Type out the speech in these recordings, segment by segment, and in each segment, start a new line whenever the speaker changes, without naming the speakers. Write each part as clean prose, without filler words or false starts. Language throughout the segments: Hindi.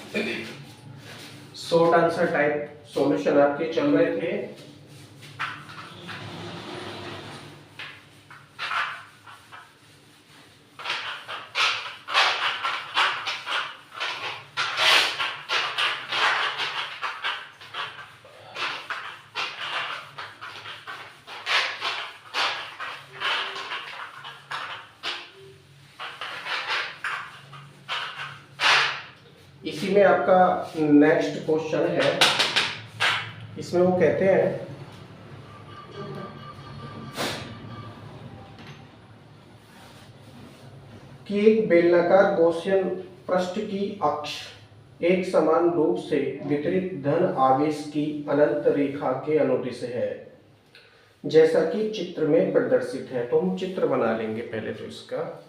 शॉर्ट आंसर टाइप सॉल्यूशन आपके चल रहे थे। इसी में आपका नेक्स्ट क्वेश्चन है। इसमें वो कहते हैं कि एक बेलनाकार गॉसियन पृष्ठ की अक्ष एक समान रूप से वितरित धन आवेश की अनंत रेखा के अनुदिश है, जैसा कि चित्र में प्रदर्शित है। तो हम चित्र बना लेंगे पहले तो इसका।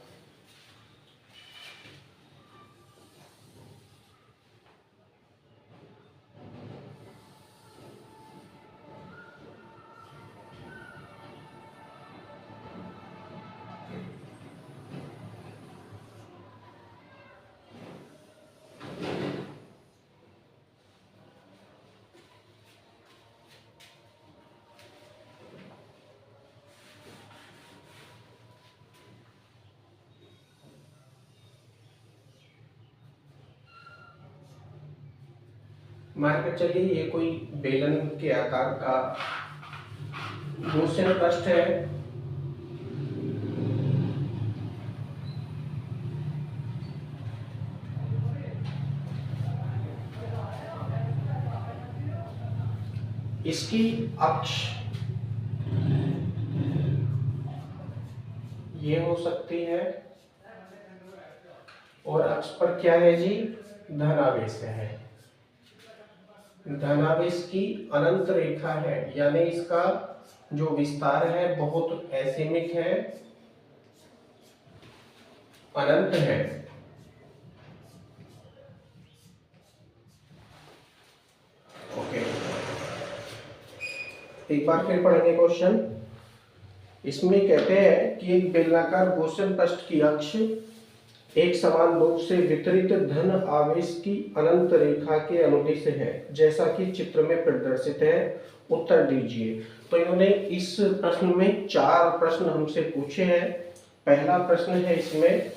मान के चलिए ये कोई बेलन के आकार का गॉसियन पृष्ठ है। इसकी अक्ष ये हो सकती है और अक्ष पर क्या है जी, धनावेश है। धनावेश की अनंत रेखा है, यानी इसका जो विस्तार है बहुत असीमित है, अनंत है। ओके, एक बार फिर पढ़ेंगे क्वेश्चन। इसमें कहते हैं कि एक बेलनाकार गॉसियन पृष्ठ की अक्ष एक समान रूप से वितरित धन आवेश की अनंत रेखा के अनुदिश है, जैसा कि चित्र में प्रदर्शित है। उत्तर दीजिए। तो इन्होंने इस प्रश्न में 4 प्रश्न हमसे पूछे हैं। पहला प्रश्न है इसमें,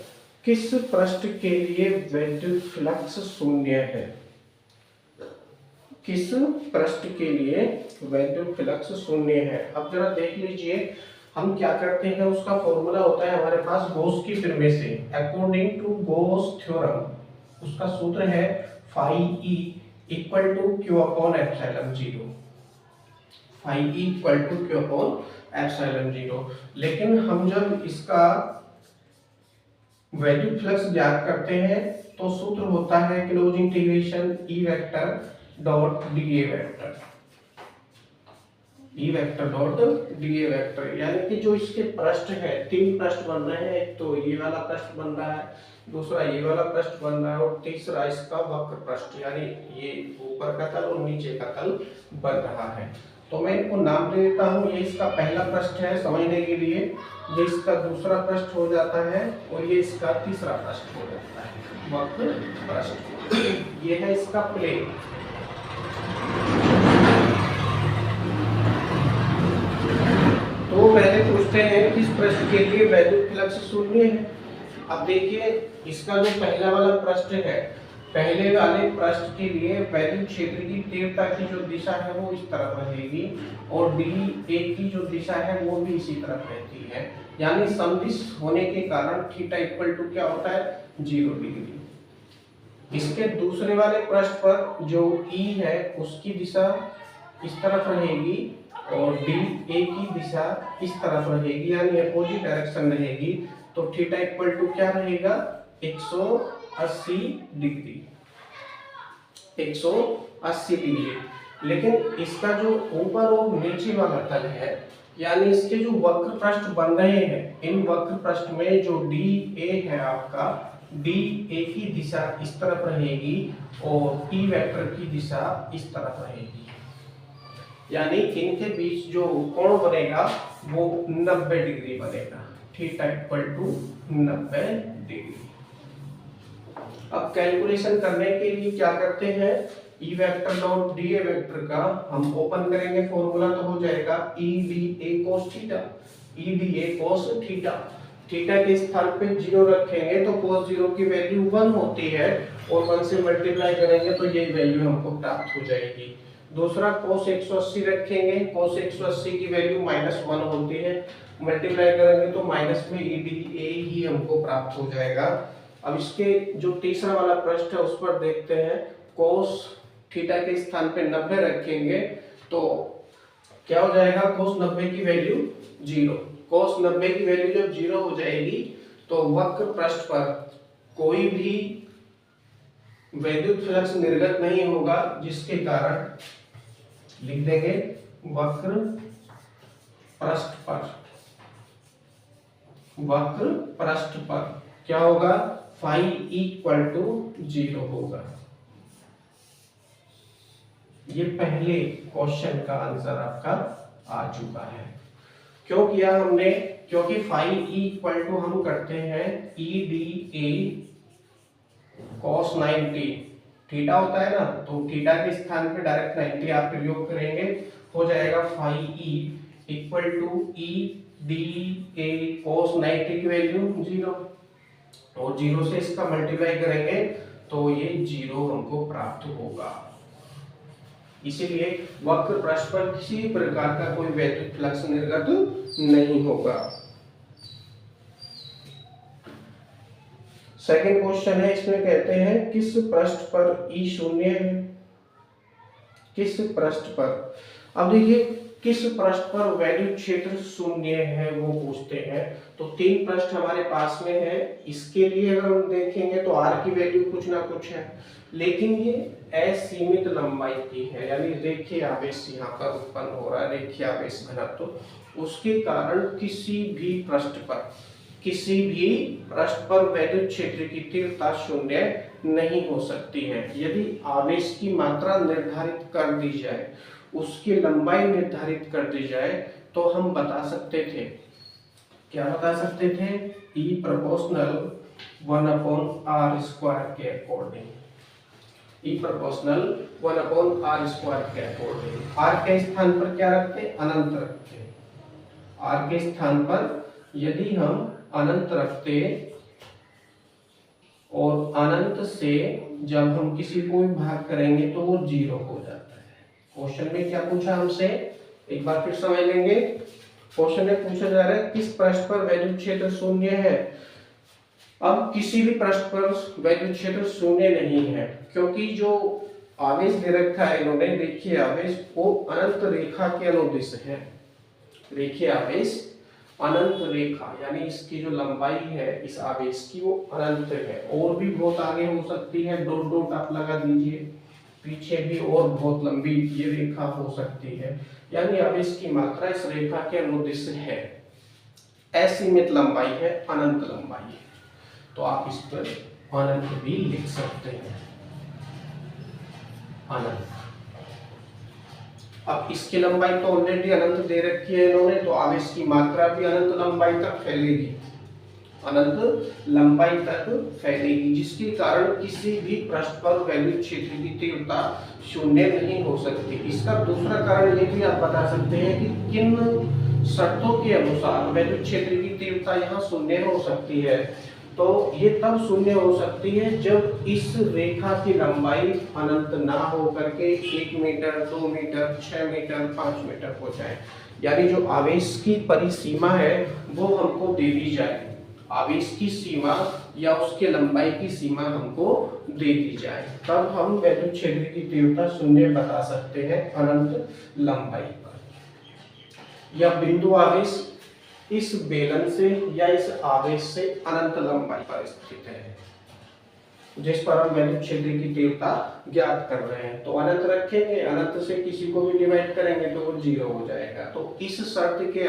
किस पृष्ठ के लिए विद्युत फ्लक्स शून्य है? किस पृष्ठ के लिए विद्युत फ्लक्स शून्य है? अब जरा देख लीजिए, हम क्या करते हैं, उसका फॉर्मूला होता है हमारे पास गॉस की फिर में से। अकॉर्डिंग टू गॉस थ्योरम उसका सूत्र है phi E equal to Q upon epsilon zero. Phi E equal to Q upon epsilon zero. लेकिन हम जब इसका विद्युत फ्लक्स ज्ञात करते हैं तो सूत्र होता है close integration E vector dot D A vector. E vector dot D A vector, यानी कि जो इसके पृष्ठ है, 3 पृष्ठ बन रहे हैं। एक तो ये वाला पृष्ठ बन रहा है, दूसरा ये वाला पृष्ठ बन रहा है और तीसरा इसका वक्र पृष्ठ, यानी ये ऊपर का तल और नीचे का तल बन रहा है। तो मैं इनको नाम दे देता हूँ। ये इसका पहला पृष्ठ है समझने के लिए, ये इसका दूसरा पृष्ठ हो जाता है और ये इसका तीसरा पृष्ठ हो जाता है, वक्र पृष्ठ। ये है इसका प्लेन। तो पहले पूछते हैं किस पृष्ठ के लिए विद्युत फ्लक्स शून्य है। अब देखिए, इसका जो पहला वाला पृष्ठ है, पहले वाले पृष्ठ के लिए विद्युत क्षेत्र की तीव्रता की जो दिशा है वो इस तरफ रहेगी और डी ए की जो दिशा है वो भी इसी तरफ रहती है, यानी समदिश होने के कारण थीटा इक्वल टू क्या होता है, 0 डिग्री। इसके दूसरे वाले पृष्ठ पर जो ई है उसकी दिशा इस तरफ रहेगी और डी ए की दिशा इस तरफ रहेगी, यानी अपोजिट डायरेक्शन रहेगी। तो थीटा इक्वल टू क्या रहेगा, 180 डिग्री। 180 डिग्री। लेकिन इसका जो ऊपर और नीचे वाला तल है, यानी इसके जो वक्र पृष्ठ बन रहे हैं, इन वक्र पृष्ठ में जो डी ए है आपका, डी ए की दिशा इस तरफ रहेगी और ई वेक्टर की दिशा इस तरफ रहेगी, यानी इनके बीच जो कोण बनेगा वो 90 डिग्री बनेगा। Theta equal to 90 degree. अब कैलकुलेशन करने के लिए क्या करते हैं, E vector dot D A vector का हम ओपन करेंगे फॉर्मूला, तो हो जाएगा E D A cos theta, E D A cos theta. Theta के स्थान पे 0 रखेंगे तो कोस 0 की वैल्यू 1 होती है, और 1 से मल्टीप्लाई करेंगे तो ये वैल्यू हमको प्राप्त हो जाएगी। दूसरा कोस 180 रखेंगे, कोस 180 की वैल्यू -1 होती है, मल्टीप्लाई करेंगे तो माइनस में ई डी ए ही हमको प्राप्त हो जाएगा। अब इसके जो तीसरा वाला प्रश्न है उस पर देखते हैं। कोस थीटा के स्थान पे 90 रखेंगे तो क्या हो जाएगा, कोस 90 की वैल्यू 0। कोस 90 की वैल्यू जब 0 हो जाएगी तो वक्र पृष्ठ पर कोई भी वैद्युत फ्लक्स निर्गत नहीं होगा, जिसके कारण लिख देंगे वक्र पृष्ठ पर, वक्र पृष्ठ पर क्या होगा, फाई इक्वल टू 0 होगा। ये पहले क्वेश्चन का आंसर आपका आ चुका है। क्यों किया हमने, क्योंकि फाई इक्वल टू हम करते हैं ई डी ए cos 90, थीटा होता है ना, तो थीटा के स्थान पे डायरेक्ट 90 आप प्रयोग करेंगे, हो जाएगा phi E equal to E D A cos 90 की वैल्यू 0, और 0 से इसका मल्टीप्लाई करेंगे तो ये 0 हमको प्राप्त होगा। इसीलिए वक्र पृष्ठ पर किसी प्रकार का कोई वैद्युत फ्लक्स निर्गत नहीं होगा। सेकंड क्वेश्चन है, इसमें कहते हैं किस पृष्ठ पर ई शून्य है, किस पृष्ठ पर। अब देखिए किस पृष्ठ पर वैद्युत क्षेत्र शून्य है वो पूछते हैं, तो 3 पृष्ठ हमारे पास में है। इसके लिए अगर हम देखेंगे तो आर की वैल्यू कुछ ना कुछ है, लेकिन ये असीमित लंबाई की है, यानी रेखीय आवेश यहाँ पर उत्पन्न हो रहा है, रेखीय आवेश घनत्व, उसके कारण किसी भी पृष्ठ पर वैद्युत क्षेत्र की तीव्रता शून्य नहीं हो सकती है। यदि आवेश की मात्रा निर्धारित कर दी जाए, उसकी लंबाई निर्धारित कर दी जाए, तो हम बता सकते थे, क्या बता सकते थे, E प्रोपोर्शनल 1/r² के अकॉर्डिंग, E प्रोपोर्शनल 1/r² के अकॉर्डिंग। r के स्थान पर क्या रखते, अनंत रखते, r के स्थान पर यदि हम अनंत रखते और अनंत से जब हम किसी को भी भाग करेंगे तो वो 0 हो जाता है। क्वेश्चन में क्या पूछा हमसे, एक बार फिर समझ लेंगे। क्वेश्चन में पूछा जा रहा है किस पृष्ठ पर वैद्युत क्षेत्र शून्य है। अब किसी भी पृष्ठ पर वैद्युत क्षेत्र शून्य नहीं है, क्योंकि जो आवेश दे रखा है इन्होंने, रेखीय आवेश, वो अनंत रेखा के अनुदिश है। रेखीय आवेश अनंत रेखा, यानी इसकी जो लंबाई है इस आवेश की वो अनंत है, और भी बहुत आगे हो सकती है, डॉट डॉट आप लगा दीजिए, पीछे भी और बहुत लंबी ये रेखा हो सकती है, यानी आवेश की मात्रा इस रेखा के अनुदिश है, असीमित लंबाई है, अनंत लंबाई है, तो आप इस पर अनंत भी लिख सकते हैं, अनंत। अब इसकी लंबाई तो ऑलरेडी अनंत दे रखी है इन्होंने, तो आवेश की मात्रा भी अनंत लंबाई तक फैलेगी, अनंत लंबाई तक फैलेगी, जिसके कारण किसी भी पृष्ठ पर वैद्युत क्षेत्र की तीव्रता शून्य नहीं हो सकती। इसका दूसरा कारण ये भी आप बता सकते हैं कि किन शर्तों के अनुसार वैद्युत क्षेत्र की तीव्रता यहाँ शून्य हो सकती है। तो ये तब शून्य हो सकती है जब इस रेखा की लंबाई अनंत ना हो करके 1 मीटर, 2 मीटर, 6 मीटर, 5 मीटर हो जाए, यानी जो आवेश की परिसीमा है वो हमको दे दी जाए, आवेश की सीमा या उसके लंबाई की सीमा हमको दे दी जाए, तब हम वैद्युत क्षेत्र की तीव्रता शून्य बता सकते हैं अनंत लंबाई पर। या बिंदु आवेश इस बेलन से या इस आवेश से अनंत लंबाई पर स्थित है, जिस पर हम वैद्युत क्षेत्र की तीव्रता ज्ञात कर रहे हैं, तो अनंत रखेंगे, अनंत से किसी को भी डिवाइड करेंगे तो वो 0 हो जाएगा। तो इस शर्त के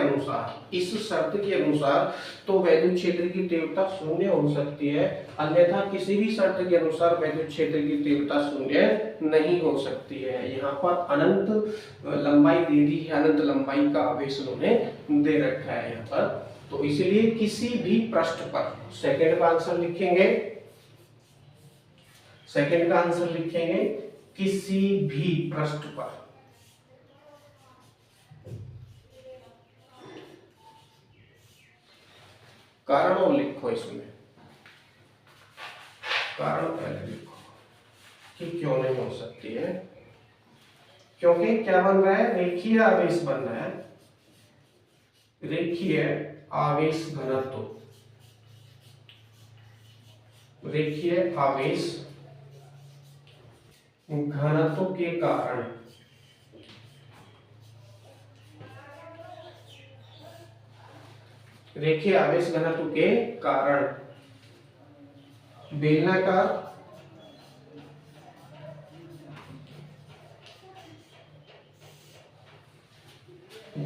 अनुसार तो वैद्युत क्षेत्र की तीव्रता शून्य हो सकती है, अन्यथा किसी भी शर्त के अनुसार वैद्युत क्षेत्र की तीव्रता शून्य नहीं हो सकती है। यहाँ पर अनंत लंबाई दे दी है, अनंत लंबाई का आवेश उन्होंने दे रखा है यहाँ पर, तो इसलिए किसी भी पृष्ठ पर, सेकंड का आंसर लिखेंगे, सेकंड का आंसर लिखेंगे किसी भी पृष्ठ पर। कारण और लिखो, इसमें कारण पहले लिखो कि क्यों नहीं हो सकती है। क्योंकि क्या बन रहा है, रेखीय आवेश बन रहा है, रेखीय आवेश घनत्व, रेखीय आवेश घनत्व के कारण रेखीय आवेश घनत्व के कारण बेलनाकार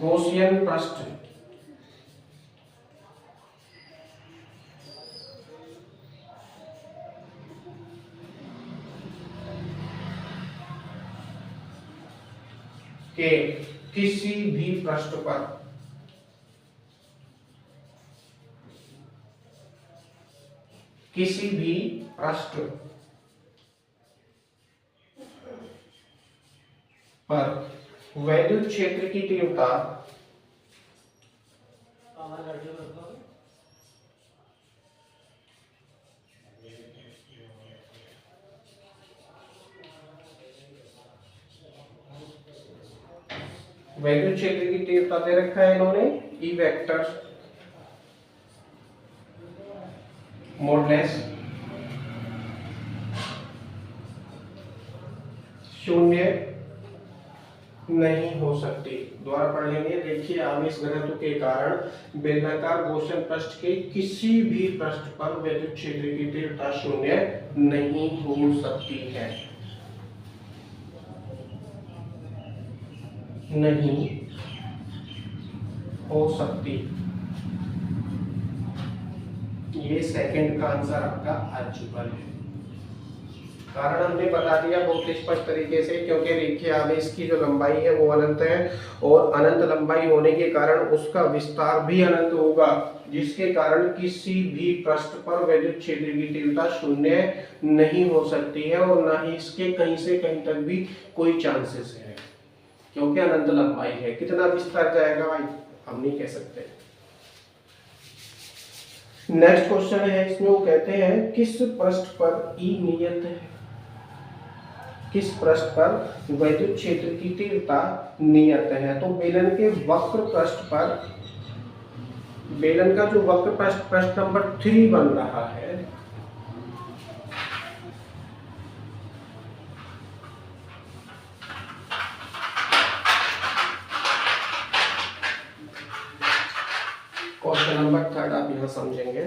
गॉसियन पृष्ठ के किसी भी पृष्ठ पर किसी भी पृष्ठ पर वैद्युत क्षेत्र की तीव्रता वैद्युत क्षेत्र की तीव्रता दे रखा है इन्होंने ई वेक्टर मॉडुलस 0 नहीं हो सकती। दोबारा पढ़ लेंगे, रेखीय आवेश घनत्व के कारण बेलनाकार गॉसियन पृष्ठ के किसी भी पृष्ठ पर वैद्युत क्षेत्र की तीव्रता 0 नहीं हो सकती है, नहीं हो सकती। ये सेकंड का आंसर आपका आ चुका है। कारण हमने बता दिया बहुत स्पष्ट तरीके से, क्योंकि रेखीय आवेश की जो लंबाई है वो अनंत है और अनंत लंबाई होने के कारण उसका विस्तार भी अनंत होगा, जिसके कारण किसी भी पृष्ठ पर वैद्युत क्षेत्र की तीव्रता 0 नहीं हो सकती है और ना ही इसके कहीं से कहीं तक भी कोई चांसेस है, क्योंकि अनंत लंबाई है। कितना विस्तार जाएगा भाई हम नहीं कह सकते। नेक्स्ट क्वेश्चन है, इसमें वो कहते हैं किस पृष्ठ पर ई नियत है, किस पृष्ठ पर वैद्युत क्षेत्र की तीव्रता नियत है। तो बेलन के वक्र पृष्ठ पर, बेलन का जो वक्र पृष्ठ नंबर 3 बन रहा है, क्वेश्चन नंबर 3 आप यहां समझेंगे।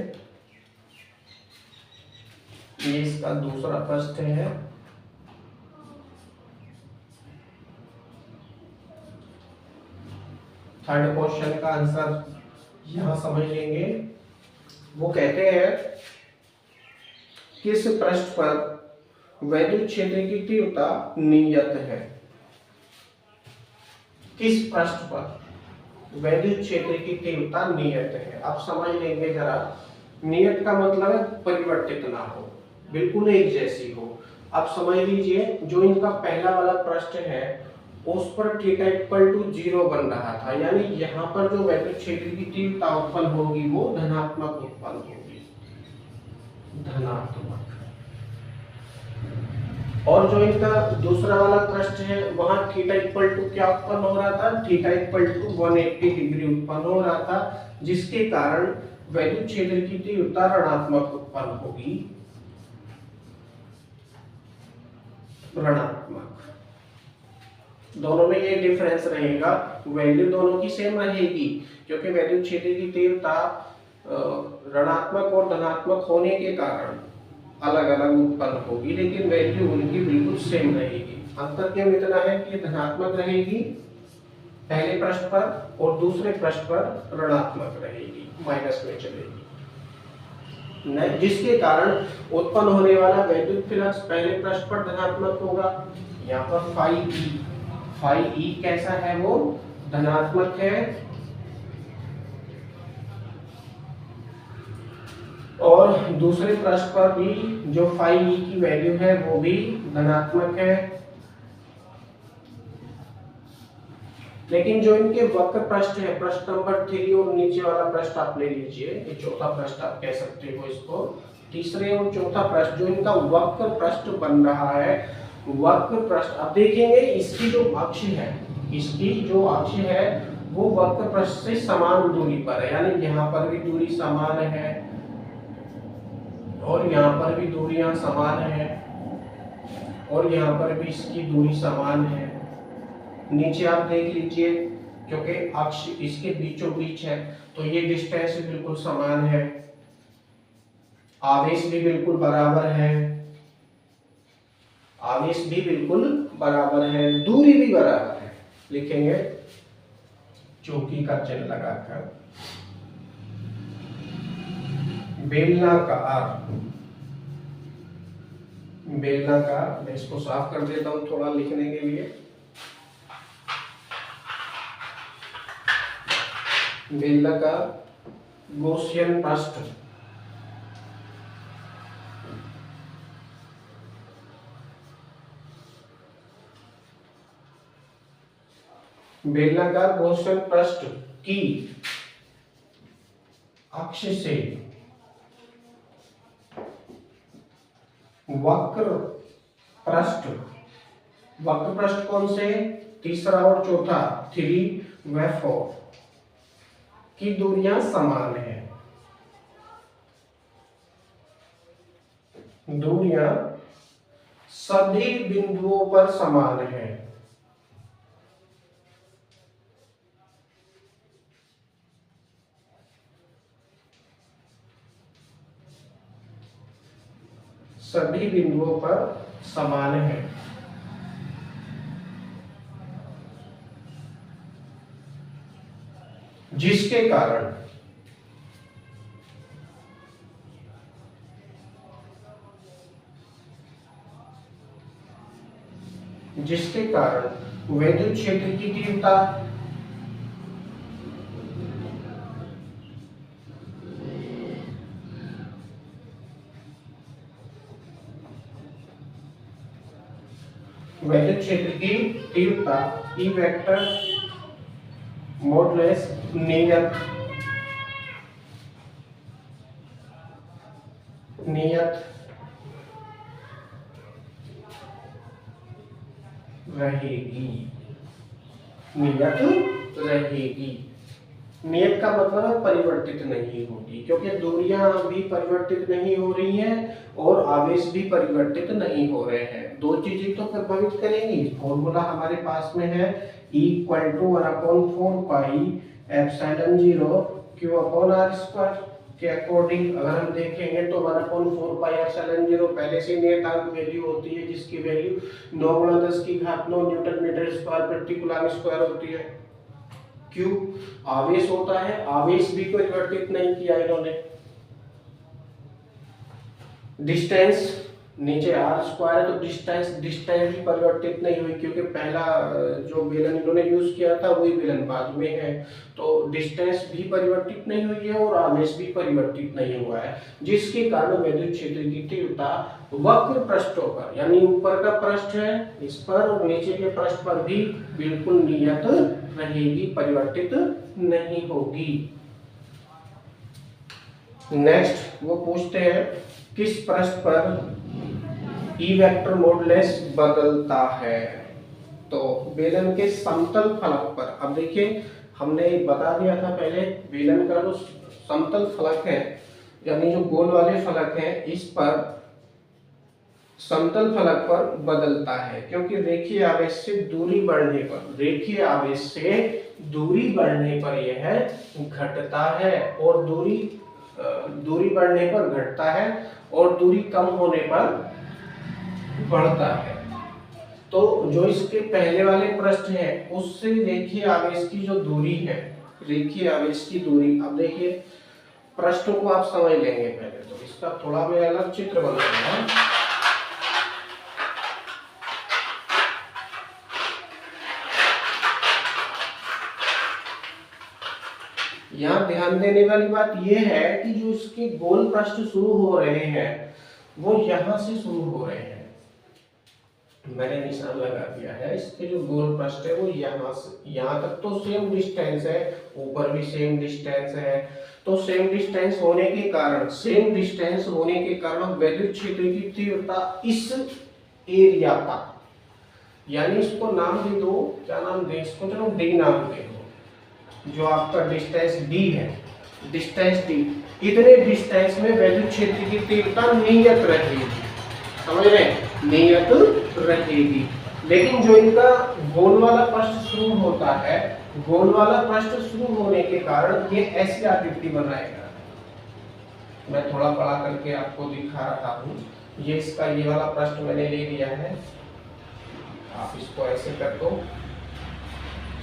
ये इसका दूसरा पृष्ठ है, थर्ड क्वेश्चन का आंसर यहां समझ लेंगे। वो कहते हैं किस पृष्ठ पर वैद्युत क्षेत्र की तीव्रता नियत है, किस पृष्ठ पर वैद्युत क्षेत्र की तीव्रता नियत है। आप समझ लेंगे जरा, नियत का मतलब है परिवर्तित ना हो, बिल्कुल एक जैसी हो। आप समझ लीजिए जो इनका पहला वाला पृष्ठ है उस पर थीटा इक्वल टू 0 बन रहा था, यानी यहाँ पर जो वैद्युत क्षेत्र की तीव्रता उत्पन्न होगी वो धनात्मक उत्पन्न होगी, धनात्मक। और जो इनका दूसरा वाला पृष्ठ है वहां थीटा इक्वल टू क्या उत्पन्न हो रहा था, थीटा इक्वल टू 180 डिग्री उत्पन्न हो रहा था, जिसके कारण वैद्युत क्षेत्र की तीव्रता ऋणात्मक उत्पन्न होगी, ऋणात्मक। दोनों में ये डिफरेंस रहेगा, वैल्यू दोनों की सेम रहेगी, क्योंकि वैद्युत क्षेत्र की तीव्रता ऋणात्मक और धनात्मक होने के कारण अलग अलग उत्पन्न होगी, लेकिन वैल्यू उनकी बिल्कुल सेम रहेगी। अंतर केवल इतना है कि धनात्मक रहेगी पहले पृष्ठ पर और दूसरे पृष्ठ पर ऋणात्मक रहेगी, माइनस में चलेगी, जिसके कारण उत्पन्न होने वाला वैद्युत फ्लक्स पहले पृष्ठ पर धनात्मक होगा। यहाँ पर फाई ई कैसा है, वो धनात्मक है, और दूसरे पृष्ठ पर भी जो फाई ई की वैल्यू है वो भी धनात्मक है। लेकिन जो इनके वक्र पृष्ठ है, पृष्ठ नंबर 3 और नीचे वाला पृष्ठ आप ले लीजिए, ये चौथा पृष्ठ आप कह सकते हो इसको, तीसरे और चौथा पृष्ठ जो इनका वक्र पृष्ठ बन रहा है, वक्र पृष्ठ अब देखेंगे इसकी जो अक्ष है, इसकी जो अक्ष है वो वक्र पृष्ठ से समान दूरी पर है, यानी यहाँ पर भी दूरी समान है और यहाँ पर भी दूरियां समान है और यहाँ पर भी इसकी दूरी समान है। नीचे आप देख लीजिए, क्योंकि अक्ष इसके बीचों बीच है तो ये डिस्टेंस बिल्कुल समान है, आवेश भी बिल्कुल बराबर है, आवेश भी बिल्कुल बराबर है, दूरी भी बराबर है। लिखेंगे चौकी का चिन्ह लगाकर, बेलनाकार, बेलनाकार, मैं इसको साफ कर देता हूं थोड़ा लिखने के लिए। बेलनाकार गॉसियन पृष्ठ, बेलनाकार गॉसियन पृष्ठ की अक्ष से वक्र पृष्ठ, वक्र पृष्ठ कौन से, तीसरा और चौथा 3 व 4 की दूरियां समान है, दूरियां सभी बिंदुओं पर समान है। सभी बिंदुओं पर समान है। जिसके कारण विद्युत क्षेत्र की तीव्रता विद्युत क्षेत्र की तीव्रता ई वेक्टर मॉडुलस नियत रहेगी, नियत रहेगी। नियत का मतलब है परिवर्तित नहीं होगी, क्योंकि दूरियां भी परिवर्तित नहीं हो रही हैं और आवेश भी परिवर्तित नहीं हो रहे हैं। दो चीजें तो प्रभावित करेंगी। फॉर्मूला हमारे पास में है E = 1/4 पाई एप्सिलॉन 0 Q/r² के अकॉर्डिंग अगर हम देखेंगे तो 1/4 पाई एप्सिलॉन 0 पहले से नियतांक वैल्यू होती है, जिसकी वैल्यू 9×10⁻⁹ न्यूटन मीटर स्क्वायर प्रति कूलम स्क्वायर होती है। क्यों? आवेश होता है, आवेश भी परिवर्तित नहीं किया इन्होंने। डिस्टेंस नीचे r² है तो डिस्टेंस भी परिवर्तित नहीं हुई, क्योंकि पहला जो बेलन इन्होंने यूज किया था वही बेलन बाद में है, तो डिस्टेंस भी परिवर्तित नहीं हुई है और आवेश भी परिवर्तित नहीं हुआ है, जिसके कारण विद्युत क्षेत्र की तीव्रता वक्र पृष्ठों पर, यानी ऊपर का पृष्ठ है इस पर और नीचे के पृष्ठ पर भी बिल्कुल नियत रहेगी, परिवर्तित नहीं होगी। नेक्स्ट वो पूछते हैं किस पृष्ठ पर ई वेक्टर मॉडुलस बदलता है। तो बेलन के समतल फलक पर, अब देखिए हमने बता दिया था पहले, बेलन का जो समतल फलक है यानी जो गोल वाले फलक हैं, इस पर समतल फलक पर बदलता है, क्योंकि रेखीय आवेश से दूरी बढ़ने पर यह घटता है और दूरी बढ़ने पर घटता है और दूरी कम होने पर बढ़ता है। तो जो इसके पहले वाले पृष्ठ है उससे रेखीय आवेश की जो दूरी है, रेखीय आवेश की दूरी, अब देखिए पृष्ठों को आप समझ लेंगे पहले, तो इसका थोड़ा मैं अलग चित्र बनाऊंगा। यहाँ ध्यान देने वाली बात यह है कि जो इसके गोल पृष्ठ शुरू हो रहे हैं वो यहाँ से शुरू हो रहे हैं। मैंने निशान लगा दिया है, इसके जो गोल पृष्ठ है वो यहाँ से यहाँ तक तो सेम डिस्टेंस है, ऊपर भी सेम डिस्टेंस है। तो सेम डिस्टेंस होने के कारण वैद्युत क्षेत्र की तीव्रता इस एरिया तक, यानी इसको नाम दे दो, क्या नाम दे इसको, चलो डी नाम दे दो। जो आपका डिस्टेंस डी है, डिस्टेंस डी, इतने डिस्टेंस में वैद्युत क्षेत्र की तीव्रता नियत रहेगी, समझ रहे हैं, नियत रहेगी। लेकिन जो इनका गोल वाला पृष्ठ शुरू होता है, गोल वाला पृष्ठ शुरू होने के कारण ये ऐसी आकृति बनाएगा। मैं थोड़ा बड़ा करके आपको दिखा रहा हूँ। ये इसका ये वाला पृष्ठ मैंने ले लिया है, आप इसको ऐसे कर दो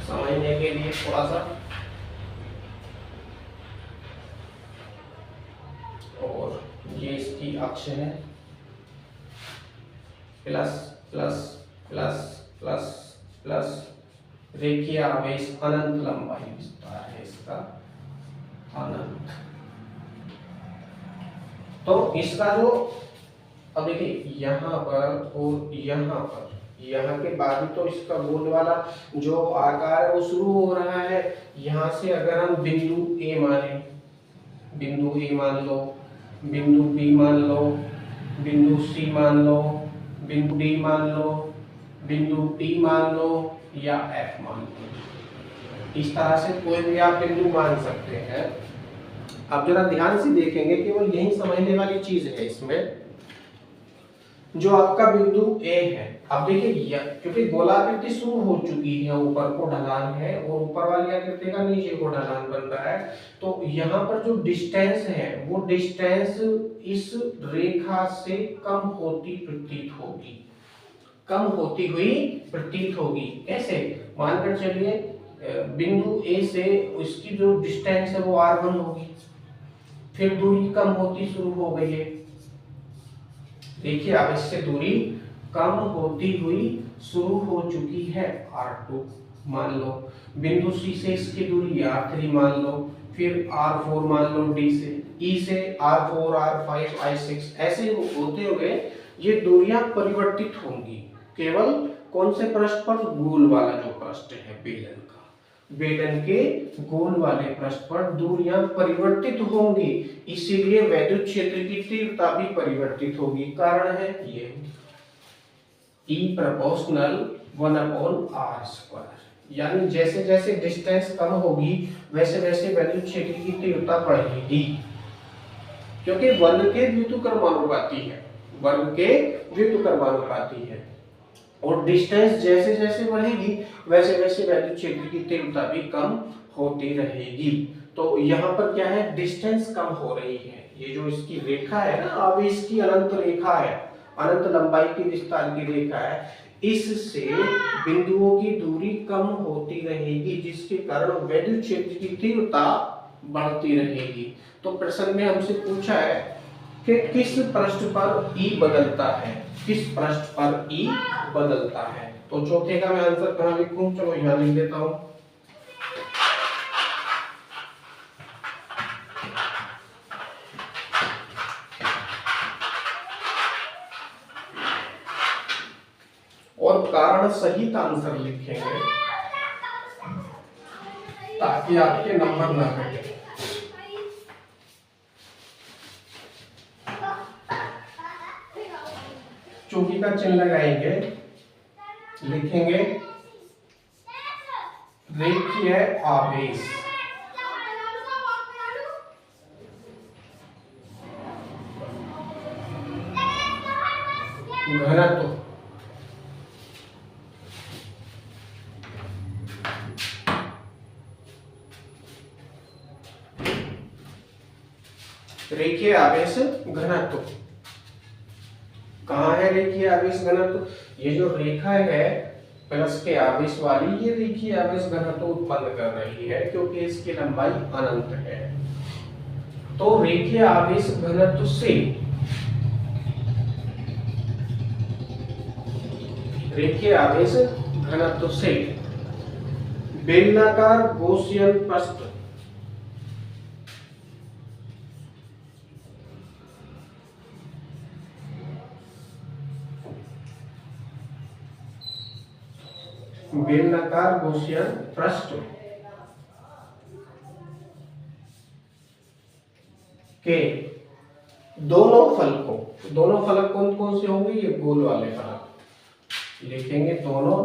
समझने के लिए थोड़ा सा, और ये इसकी अक्ष है, plus plus plus plus plus, रेखीय आवेश अनंत लंबाई विस्तार है इसका, अनंत। तो इसका जो, अब देखिए यहाँ पर और यहाँ पर, यहाँ के बाद तो इसका गोल वाला जो आकार है वो शुरू हो रहा है। यहाँ से अगर हम बिंदु ए माने, बिंदु ए मान लो, बिंदु बी मान लो, बिंदु सी मान लो, बिंदु डी मान लो, बिंदु टी मान लो या एफ मान लो, इस तरह से कोई भी आप बिंदु मान सकते हैं। अब जरा ध्यान से देखेंगे, केवल यही समझने वाली चीज है इसमें। जो आपका बिंदु ए है, अब देखिए क्योंकि गोलाकृति शुरू हो चुकी है, ऊपर को ढलान है और ऊपर वाली आकृति का नीचे को ढलान बन रहा है, तो यहाँ पर जो डिस्टेंस है वो डिस्टेंस इस रेखा से कम होती प्रतीत होगी, कम होती हुई प्रतीत होगी। कैसे? मानकर चलिए बिंदु ए से उसकी जो डिस्टेंस है वो r1 होगी, फिर दूरी कम होती शुरू हो गई है, देखिए अब इससे दूरी कम होती हुई शुरू हो चुकी है, r2 मान लो, बिंदु C से इसकी दूरी r3 मान लो, फिर r4 मान लो, D से, E से r4, r5, i6, ऐसे होते हुए ये दूरियां परिवर्तित होंगी। केवल कौन से पृष्ठ पर? गोल वाला जो पृष्ठ है बेलन का, बेलन के गोल वाले पृष्ठ पर दूरियां परिवर्तित होंगी, इसीलिए वैद्युत क्षेत्र की तीव्रता भी परिवर्तित होगी। कारण है ये E प्रोपोर्शनल 1/r², यानी जैसे जैसे डिस्टेंस कम होगी वैसे वैसे वैद्युत क्षेत्र की तीव्रता बढ़ेगी, क्योंकि वर्ग के व्युत्क्रमानुपाती है, वर्ग के व्युत्क्रमानुपाती है, और डिस्टेंस जैसे जैसे बढ़ेगी वैसे वैसे वैद्युत क्षेत्र की तीव्रता भी कम होती रहेगी। तो यहाँ पर क्या है? डिस्टेंस कम हो रही है। ये जो इसकी रेखा है ना, अब इसकी अनंत रेखा है, अनंत लंबाई की विस्तार की रेखा है, इससे बिंदुओं की दूरी कम होती रहेगी, जिसके कारण वैद्युत क्षेत्र की तीव्रता बढ़ती रहेगी। तो प्रश्न में हमसे पूछा है कि किस पृष्ठ पर E बदलता है, किस पृष्ठ पर E बदलता है। तो चौथे का मैं आंसर कहाँ लिखूं? चलो यहाँ लिख देता हूं। और कारण सहित आंसर लिखेंगे ताकि आपके नंबर ना कटे। चौकी का चिन्ह लगाएंगे, लिखेंगे रेखीय आवेश, घनत्व, रेखीय आवेश घनत्व। कहाँ है रेखीय आवेश घनत्व? ये जो रेखा है प्लस के आवेश वाली, ये रेखीय आवेश घनत्व उत्पन्न कर रही है, क्योंकि इसकी लंबाई अनंत है। तो रेखीय आवेश घनत्व से, रेखीय आवेश घनत्व से बेलनाकार गॉसियन पृष्ठ बेलनाकार गॉसियन पृष्ठ के दोनों फलक कौन कौन से होंगे? ये गोल वाले फलक लिखेंगे, दोनों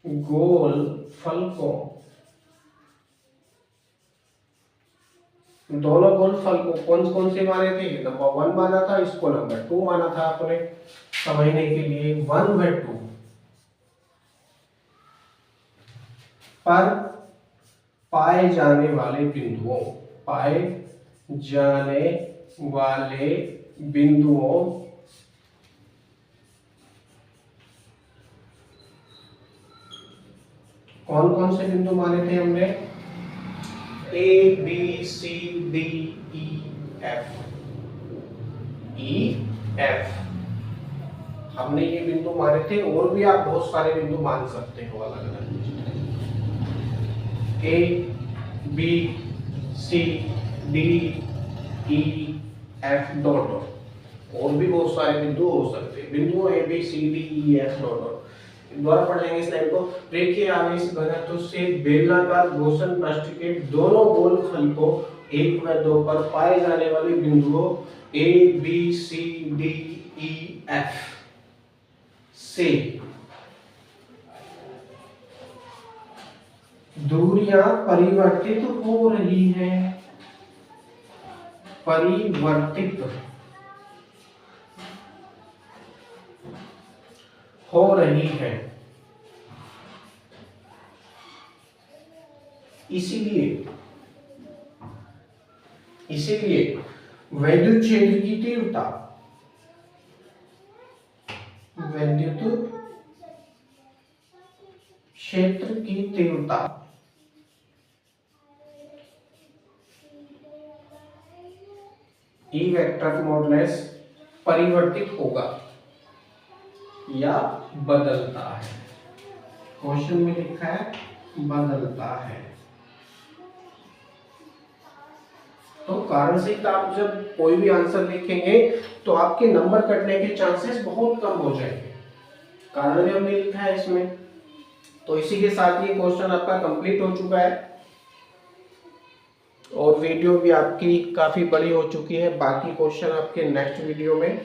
गोल फलकों, दोनों गोल फलकों कौन कौन से माने थे? नंबर 1 माना था, इसको नंबर 2 माना था आपने समझने के लिए। 1 व 2 पर पाए जाने वाले बिंदुओं कौन कौन से बिंदु माने थे हमने? A B C D E F हमने ये बिंदु माने थे, और भी आप बहुत सारे बिंदु मान सकते हो अलग अलग। A B C D E F dot, और भी बहुत सारे बिंदु हो सकते हैं। बिंदुओं A B C D E F dot द्वारा पढ़ लेंगे इस लाइन को। रेखीय आवेश घनत्व से बेलनाकार गॉसियन पृष्ठ के दोनों गोल फलकों 1 व 2 पर पाए जाने वाले बिंदुओं A B C D E F से दूरियां परिवर्तित हो रही हैं, इसीलिए विद्युत क्षेत्र की तीव्रता E वेक्टर मॉडुलस परिवर्तित होगा या बदलता है। क्वेश्चन में लिखा है बदलता है। तो कारण से आप जब कोई भी आंसर लिखेंगे तो आपके नंबर कटने के चांसेस बहुत कम हो जाएंगे। कारण भी हमने लिखा है इसमें। तो इसी के साथ ये क्वेश्चन आपका कंप्लीट हो चुका है और वीडियो भी आपकी काफी बड़ी हो चुकी है। बाकी क्वेश्चन आपके नेक्स्ट वीडियो में